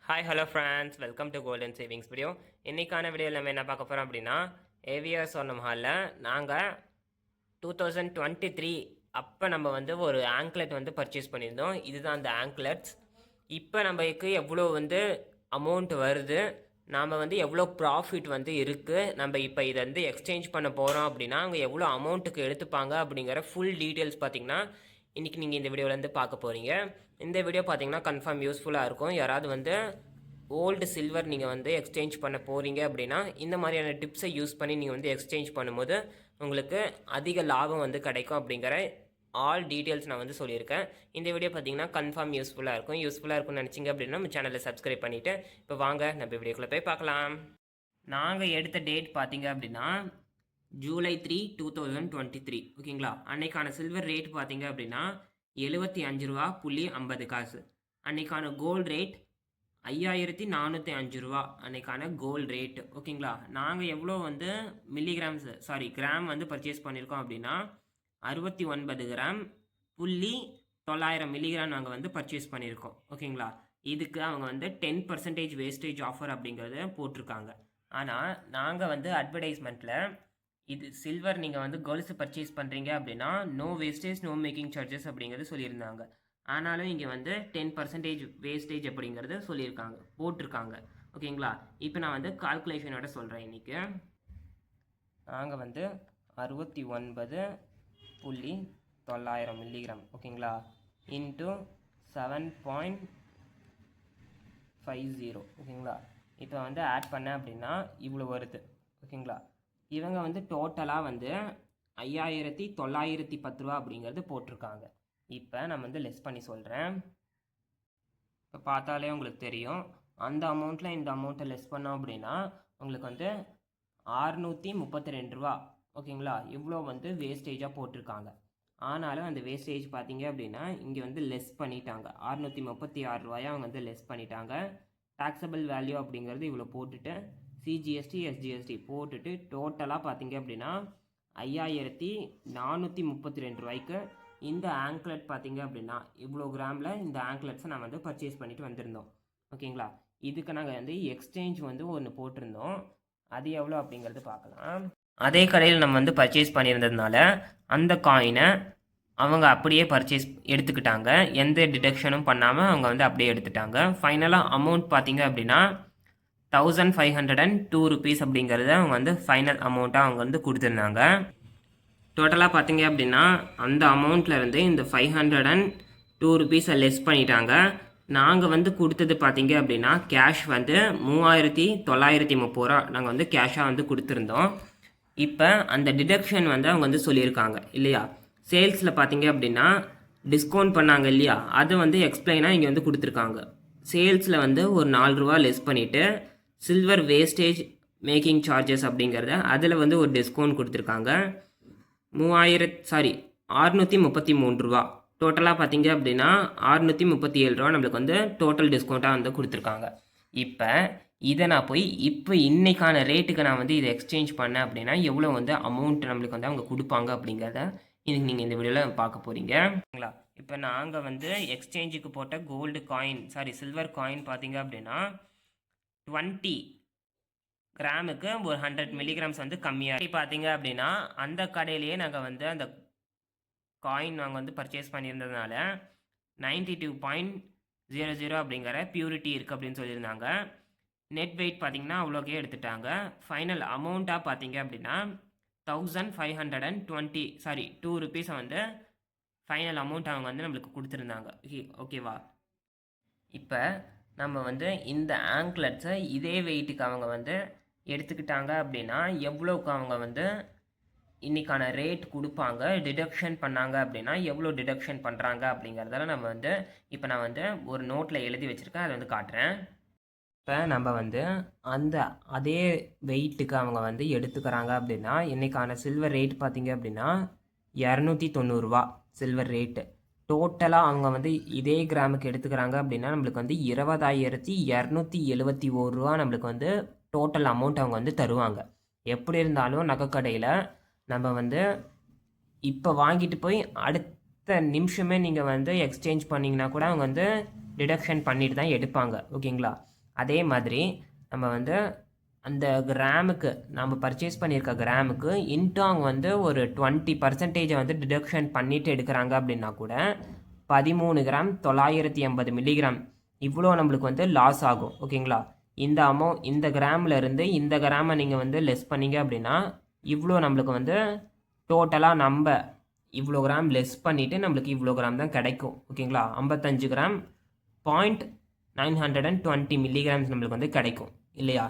Hi hello friends, welcome to golden savings video. இன்றைக்கான வீடியோவில் நம்ம என்ன பார்க்க போகிறோம் அப்படின்னா, ஏவிஆர் சொன்ன ஹாலில் நாங்கள் 2023 அப்போ நம்ம வந்து ஒரு ஆங்க்லெட் வந்து பர்ச்சேஸ் பண்ணியிருந்தோம். இதுதான் அந்த ஆங்க்லெட்ஸ். இப்போ நம்மளுக்கு எவ்வளோ வந்து அமௌண்ட் வருது, நாம் வந்து எவ்வளோ ப்ராஃபிட் வந்து இருக்குது, நம்ம இப்போ இதை வந்து எக்ஸ்சேஞ்ச் பண்ண போகிறோம் அப்படின்னா அங்கே எவ்வளோ அமௌண்ட்டுக்கு எடுத்துப்பாங்க அப்படிங்கிற ஃபுல் டீட்டெயில்ஸ் பார்த்திங்கன்னா இன்றைக்கி நீங்கள் இந்த வீடியோவிலேருந்து பார்க்க போகிறீங்க. இந்த வீடியோ பார்த்தீங்கன்னா கன்ஃபார்ம் யூஸ்ஃபுல்லாக இருக்கும். யாராவது வந்து ஓல்டு சில்வர் நீங்கள் வந்து எக்ஸ்சேஞ்ச் பண்ண போகிறீங்க அப்படின்னா இந்த மாதிரியான டிப்ஸை யூஸ் பண்ணி நீங்கள் வந்து எக்ஸ்சேஞ்ச் பண்ணும்போது உங்களுக்கு அதிக லாபம் வந்து கிடைக்கும் அப்படிங்கிற ஆல் டீட்டெயில்ஸ் நான் வந்து சொல்லியிருக்கேன். இந்த வீடியோ பார்த்தீங்கன்னா கன்ஃபார்ம் யூஸ்ஃபுல்லாக இருக்கும்னு நினச்சிங்க அப்படின்னா நம்ம சேனலை சப்ஸ்கிரைப் பண்ணிவிட்டு இப்போ வாங்க நம்ம வீடியோக்குள்ளே போய் பார்க்கலாம். நாங்கள் எடுத்த டேட் பார்த்தீங்க அப்படின்னா ஜூலை 3, 2023. ஓகேங்களா? அன்னைக்கான சில்வர் ரேட் பார்த்தீங்க அப்படின்னா 75 ரூபா புள்ளி 50 காசு. அன்னைக்கான கோல்டு ரேட் 5405 ரூபா அன்னைக்கான கோல்டு ரேட்டு. ஓகேங்களா? நாங்கள் எவ்வளோ வந்து கிராம் வந்து பர்ச்சேஸ் பண்ணியிருக்கோம் அப்படின்னா 69 கிராம் புள்ளி 900 மில்லிகிராம் நாங்கள் வந்து பர்ச்சேஸ் பண்ணியிருக்கோம். ஓகேங்களா? இதுக்கு அவங்க வந்து 10% வேஸ்டேஜ் ஆஃபர் அப்படிங்கிறத போட்டிருக்காங்க. ஆனால் நாங்கள் வந்து அட்வர்டைஸ்மெண்ட்டில் இது சில்வர் நீங்கள் வந்து கோல்ஸ் பர்ச்சேஸ் பண்ணுறீங்க அப்படின்னா no wastage no making charges அப்படிங்கிறது சொல்லியிருந்தாங்க. ஆனாலும் இங்கே வந்து 10% வேஸ்டேஜ் அப்படிங்கிறது போட்டிருக்காங்க. ஓகேங்களா? இப்போ நான் வந்து கால்குலேஷனோட சொல்கிறேன். இன்றைக்கி நாங்கள் வந்து 69.900 மில்லிகிராம் ஓகேங்களா இன்ட்டு 7.50 ஓகேங்களா. இப்போ வந்து ஆட் பண்ணேன் அப்படின்னா இவ்வளோ வருது. ஓகேங்களா? இவங்க வந்து டோட்டலாக வந்து 5910 ரூபா அப்படிங்கிறது போட்டிருக்காங்க. இப்போ நம்ம வந்து லெஸ் பண்ணி சொல்கிறேன். இப்போ பார்த்தாலே உங்களுக்கு தெரியும், அந்த அமௌண்ட்டில் இந்த அமௌண்ட்டை லெஸ் பண்ணோம் அப்படின்னா உங்களுக்கு வந்து 632 ரூபா. ஓகேங்களா? இவ்வளோ வந்து வேஸ்டேஜாக போட்டிருக்காங்க. ஆனாலும் அந்த வேஸ்டேஜ் பார்த்தீங்க அப்படின்னா இங்கே வந்து லெஸ் பண்ணிட்டாங்க. 636 ரூபாயை அவங்க வந்து லெஸ் பண்ணிட்டாங்க. டாக்ஸபிள் வேல்யூ அப்படிங்கிறது இவ்வளோ போட்டுட்டு சிஜிஎஸ்டி எஸ்ஜிஎஸ்டி போட்டுட்டு டோட்டலாக பார்த்தீங்க அப்படின்னா 5432 ரூபாய்க்கு இந்த ஆங்க்லெட் பார்த்தீங்க அப்படின்னா இவ்வளோ கிராமில் இந்த ஆங்க்லெட்ஸை நான் வந்து பர்ச்சேஸ் பண்ணிட்டு வந்திருந்தோம். ஓகேங்களா? இதுக்கு நாங்கள் வந்து எக்ஸ்சேஞ்ச் வந்து ஒன்று போட்டிருந்தோம். அது எவ்வளோ அப்படிங்கிறது பார்க்கலாம். அதே கடையில் நம்ம வந்து பர்ச்சேஸ் பண்ணியிருந்ததுனால அந்த காயினை அவங்க அப்படியே எடுத்துக்கிட்டாங்க. எந்த டிடக்ஷனும் பண்ணாமல் அவங்க வந்து அப்படியே எடுத்துட்டாங்க. ஃபைனலாக அமௌண்ட் பார்த்தீங்க அப்படின்னா 1502 rupees அப்படிங்கிறத அவங்க வந்து ஃபைனல் அமௌண்ட்டாக அவங்க வந்து கொடுத்துருந்தாங்க. டோட்டலாக பார்த்தீங்க அப்படின்னா அந்த அமௌண்ட்லேருந்து இந்த 502 rupees லெஸ் பண்ணிட்டாங்க. நாங்கள் வந்து கொடுத்தது பார்த்தீங்க அப்படின்னா கேஷ் வந்து 3930 ரூபா நாங்கள் வந்து கேஷாக வந்து கொடுத்துருந்தோம். இப்போ அந்த டிடக்ஷன் வந்து அவங்க வந்து சொல்லியிருக்காங்க இல்லையா. சேல்ஸில் பார்த்தீங்க அப்படின்னா டிஸ்கவுண்ட் பண்ணாங்க இல்லையா, அது வந்து எக்ஸ்பிளைனாக இங்கே வந்து கொடுத்துருக்காங்க. சேல்ஸில் வந்து ஒரு 4 ரூபா லெஸ் பண்ணிவிட்டு சில்வர் வேஸ்டேஜ் மேக்கிங் சார்ஜஸ் அப்படிங்கிறத அதில் வந்து ஒரு டிஸ்கவுண்ட் கொடுத்துருக்காங்க. 633 ரூபா. டோட்டலாக பார்த்தீங்க அப்படின்னா 637 ரூபா நம்மளுக்கு வந்து டோட்டல் டிஸ்கவுண்ட்டாக வந்து கொடுத்துருக்காங்க. இப்போ இதை நான் போய் இன்னைக்கான ரேட்டுக்கு நான் வந்து இதை எக்ஸ்சேஞ்ச் பண்ணேன் அப்படின்னா எவ்வளோ வந்து அமௌண்ட் நம்மளுக்கு வந்து அவங்க கொடுப்பாங்க அப்படிங்கிறத இதுக்கு நீங்கள் இந்த வீடியோவில் பார்க்க போகிறீங்க. ஓகேங்களா? இப்போ நாங்கள் வந்து எக்ஸ்சேஞ்சுக்கு போட்ட சில்வர் காயின் பார்த்தீங்க அப்படின்னா 20 கிராமுக்கு ஒரு 100 மில்லிகிராம்ஸ் வந்து கம்மியாக பார்த்தீங்க அப்படின்னா அந்த கடையிலேயே நாங்கள் வந்து அந்த காயின் நாங்கள் வந்து பர்ச்சேஸ் பண்ணியிருந்ததுனால 92.00 அப்படிங்கிற பியூரிட்டி இருக்குது அப்படின்னு சொல்லியிருந்தாங்க. நெட் வெயிட் பார்த்தீங்கன்னா அவ்வளோக்கே எடுத்துட்டாங்க. ஃபைனல் அமௌண்ட்டாக பார்த்தீங்க அப்படின்னா 2 rupees வந்து ஃபைனல் அமௌண்ட் அவங்க வந்து நம்மளுக்கு கொடுத்துருந்தாங்க. ஓகேவா? இப்போ நம்ம வந்து இந்த ஆங்க்லெட்ஸை இதே வெயிட்டுக்கு அவங்க வந்து எடுத்துக்கிட்டாங்க அப்படின்னா எவ்வளோக்கு அவங்க வந்து இன்றைக்கான ரேட் கொடுப்பாங்க, டிடக்ஷன் பண்ணாங்க அப்படின்னா எவ்வளோ டிடக்ஷன் பண்ணுறாங்க அப்படிங்கிறதால நம்ம வந்து இப்போ நான் வந்து ஒரு நோட்டில் எழுதி வச்சுருக்கேன், அதை வந்து காட்டுறேன். இப்போ நம்ம வந்து அதே வெயிட்டுக்கு அவங்க வந்து எடுத்துக்கிறாங்க அப்படின்னா இன்றைக்கான சில்வர் ரேட் பார்த்திங்க அப்படின்னா 290 ரூபா சில்வர் ரேட்டு. டோட்டலாக அவங்க வந்து இதே கிராமுக்கு எடுத்துக்கிறாங்க அப்படின்னா நம்மளுக்கு வந்து 20,271 ரூபா நம்மளுக்கு வந்து டோட்டல் அமௌண்ட் அவங்க வந்து தருவாங்க. எப்படி இருந்தாலும் நகைக்கடையில் நம்ம வந்து இப்போ வாங்கிட்டு போய் அடுத்த நிமிஷமே நீங்கள் வந்து எக்ஸ்சேஞ்ச் பண்ணிங்கன்னா கூட அவங்க வந்து டிடக்ஷன் பண்ணிட்டு தான் எடுப்பாங்க. ஓகேங்களா? அதே மாதிரி நம்ம வந்து அந்த கிராமுக்கு நம்ம பர்ச்சேஸ் பண்ணியிருக்க கிராமுக்கு இன்டாங் வந்து ஒரு 20% வந்து டிடக்ஷன் பண்ணிவிட்டு எடுக்கிறாங்க அப்படின்னா கூட 13 கிராம் 980 மில்லிகிராம் இவ்வளோ நம்மளுக்கு வந்து லாஸ் ஆகும். ஓகேங்களா? இந்த கிராமில் இருந்து இந்த கிராமை நீங்கள் வந்து லெஸ் பண்ணீங்க அப்படின்னா இவ்வளோ நம்மளுக்கு வந்து டோட்டலாக நம்ம இவ்வளோ கிராம் லெஸ் பண்ணிவிட்டு நம்மளுக்கு இவ்வளோ கிராம் தான் கிடைக்கும். ஓகேங்களா? 55 கிராம் 0.920 மில்லிகிராம்ஸ் நம்மளுக்கு வந்து கிடைக்கும் இல்லையா?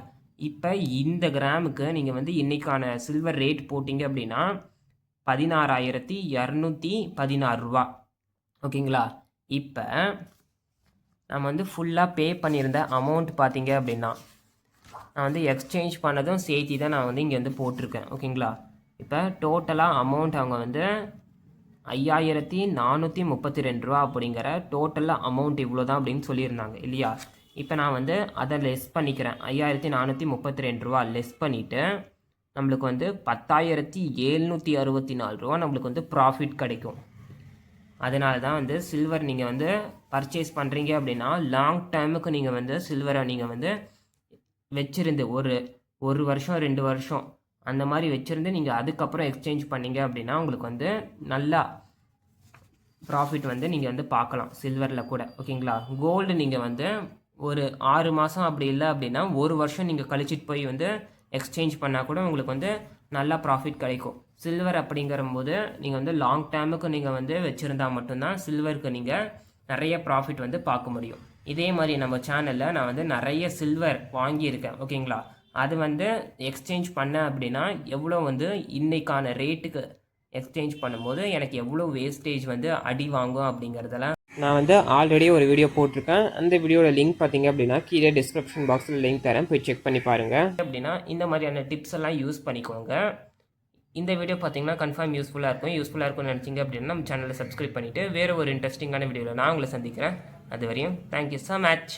இப்போ இந்த கிராமுக்கு நீங்கள் வந்து இன்றைக்கான சில்வர் ரேட் போட்டிங்க அப்படின்னா 16,216 ரூபா. ஓகேங்களா? இப்போ நம்ம வந்து ஃபுல்லாக பே பண்ணியிருந்த அமௌண்ட் பார்த்தீங்க அப்படின்னா நான் வந்து எக்ஸ்சேஞ்ச் பண்ணதும் சேர்த்தி தான் நான் வந்து இங்கே வந்து போட்டிருக்கேன். ஓகேங்களா? இப்போ டோட்டலாக அமௌண்ட் அவங்க வந்து 5,432 ரூபா அப்படிங்கிற டோட்டலாக அமௌண்ட் இவ்வளோ தான் அப்படின்னு சொல்லியிருந்தாங்க இல்லையா? இப்போ நான் வந்து அதை லெஸ் பண்ணிக்கிறேன். 5,432 ரூபா லெஸ் பண்ணிவிட்டு நம்மளுக்கு வந்து 10,764 ரூபா நம்மளுக்கு வந்து ப்ராஃபிட் கிடைக்கும். அதனால தான் வந்து சில்வர் நீங்கள் வந்து பர்ச்சேஸ் பண்ணுறீங்க அப்படின்னா லாங் டைமுக்கு நீங்கள் வந்து சில்வரை நீங்கள் வந்து வச்சுருந்து ஒரு வருஷம் 2 வருஷம் அந்த மாதிரி வச்சுருந்து நீங்கள் அதுக்கப்புறம் எக்ஸ்சேஞ்ச் பண்ணீங்க அப்படின்னா உங்களுக்கு வந்து நல்லா ப்ராஃபிட் வந்து நீங்கள் வந்து பார்க்கலாம் சில்வரில் கூட. ஓகேங்களா? கோல்டு நீங்கள் வந்து ஒரு 6 மாதம் அப்படி இல்லை அப்படின்னா ஒரு வருஷம் நீங்கள் கழிச்சிட்டு போய் வந்து எக்ஸ்சேஞ்ச் பண்ணால் கூட உங்களுக்கு வந்து நல்லா ப்ராஃபிட் கிடைக்கும். சில்வர் அப்படிங்கிற போது நீங்கள் வந்து லாங் டைமுக்கு நீங்கள் வந்து வச்சுருந்தா மட்டும்தான் சில்வருக்கு நீங்கள் நிறைய ப்ராஃபிட் வந்து பார்க்க முடியும். இதே மாதிரி நம்ம சேனலில் நான் வந்து நிறைய சில்வர் வாங்கியிருக்கேன். ஓகேங்களா? அது வந்து எக்ஸ்சேஞ்ச் பண்ணேன் அப்படின்னா எவ்வளோ வந்து இன்றைக்கான ரேட்டுக்கு எக்ஸ்சேஞ்ச் பண்ணும்போது எனக்கு எவ்வளோ வேஸ்டேஜ் வந்து அடி வாங்கும் அப்படிங்கிறதெல்லாம் நான் வந்து ஆல்ரெடி ஒரு வீடியோ போட்டிருக்கேன். அந்த வீடியோட லிங்க் பார்த்தீங்க அப்படின்னா கீழே டிஸ்கிரிப்ஷன் பாக்ஸில் லிங்க் தரேன், போய் செக் பண்ணி பாருங்கள். அப்படின்னா இந்த மாதிரியான டிப்ஸ் எல்லாம் யூஸ் பண்ணிக்கோங்க. இந்த வீடியோ பார்த்தீங்கன்னா கன்ஃபார்ம் யூஸ்ஃபுல்லாக இருக்கும்னு நினச்சிங்க அப்படின்னா நம்ம சேனலை சப்ஸ்கிரைப் பண்ணிவிட்டு வேறு ஒரு இன்ட்ரெஸ்டிங்கான வீடியோவில் நான் உங்களை சந்திக்கிறேன். அது வரையும் தேங்க்யூ ஸோ மச்.